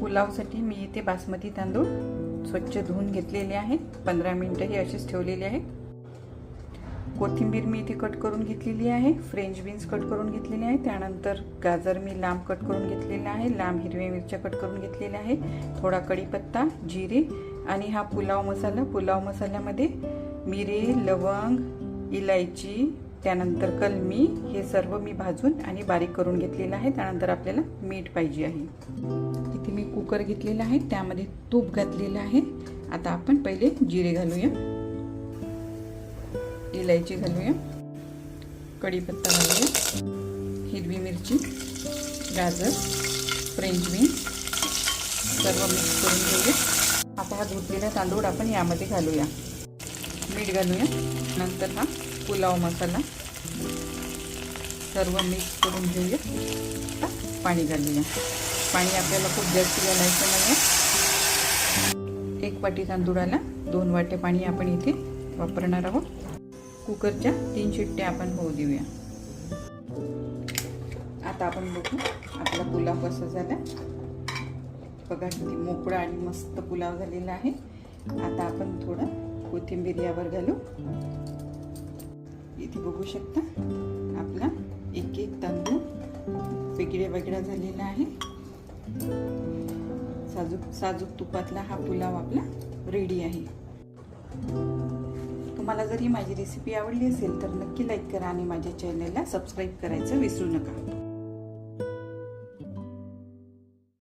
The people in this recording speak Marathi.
पुलावसाठी मी इथे बासमती तांदूळ स्वच्छ धुवून घेतलेले आहेत. 15 मिनिटं हे असेच ठेवलेले आहेत. कोथिंबीर मी इथे कट करून घेतलेली आहे. फ्रेंच बीन्स कट करून घेतलेले आहे. त्यानंतर गाजर मी लांब कट करून घेतलेला आहे. लांब हिरव्या मिरच्या कट करून घेतलेल्या आहे. थोडा कढीपत्ता, जिरे आणि हा पुलाव मसाला. पुलाव मसाल्यामध्ये मिरे, लवंग, इलायची, त्यानंतर कलमी हे सर्व मी भाजून आणि बारीक करून घेतलेलं आहे. त्यानंतर आपल्याला मीठ पाहिजे आहे. इथे मी कुकर घेतलेला आहे. त्यामध्ये तूप घातलेलं आहे. आता आपण पहिले जिरे घालूया, इलायची घालूया, कढीपत्ता घालूया, हिरवी मिरची, गाजर, फ्रेंच बीन्स सर्व मिक्स करून घेऊया. आता हा धुतलेला तांदूळ आपण यामध्ये घालूया, मीठ घालूया, नंतर हा पुलाव मसाला सर्व मिक्स करून घेऊया. पाणी घालूया. पाणी आपल्याला खूप जास्त घालायचं नाही. 1 वाटी तांदूळाला 2 वाटे पाणी आपण इथे वापरणार आहोत. कुकरच्या 3 शिट्ट्या आपण होऊ देऊया. आता आपण बघू आपला पुलाव कसा झाला. बघा किती मोकळा आणि मस्त पुलाव झालेला आहे. आता आपण थोडं कोथिंबीर यावर घालू. इथे बघू शकता आपला एक एक तांदूळ वेगळा वेगळा झालेला आहे. साजूक तुपातला हा पुलाव आपला रेडी आहे. तुम्हाला जर ही माझी रेसिपी आवडली असेल तर नक्की लाईक करा आणि माझ्या चॅनलला सबस्क्राईब करायचं विसरू नका.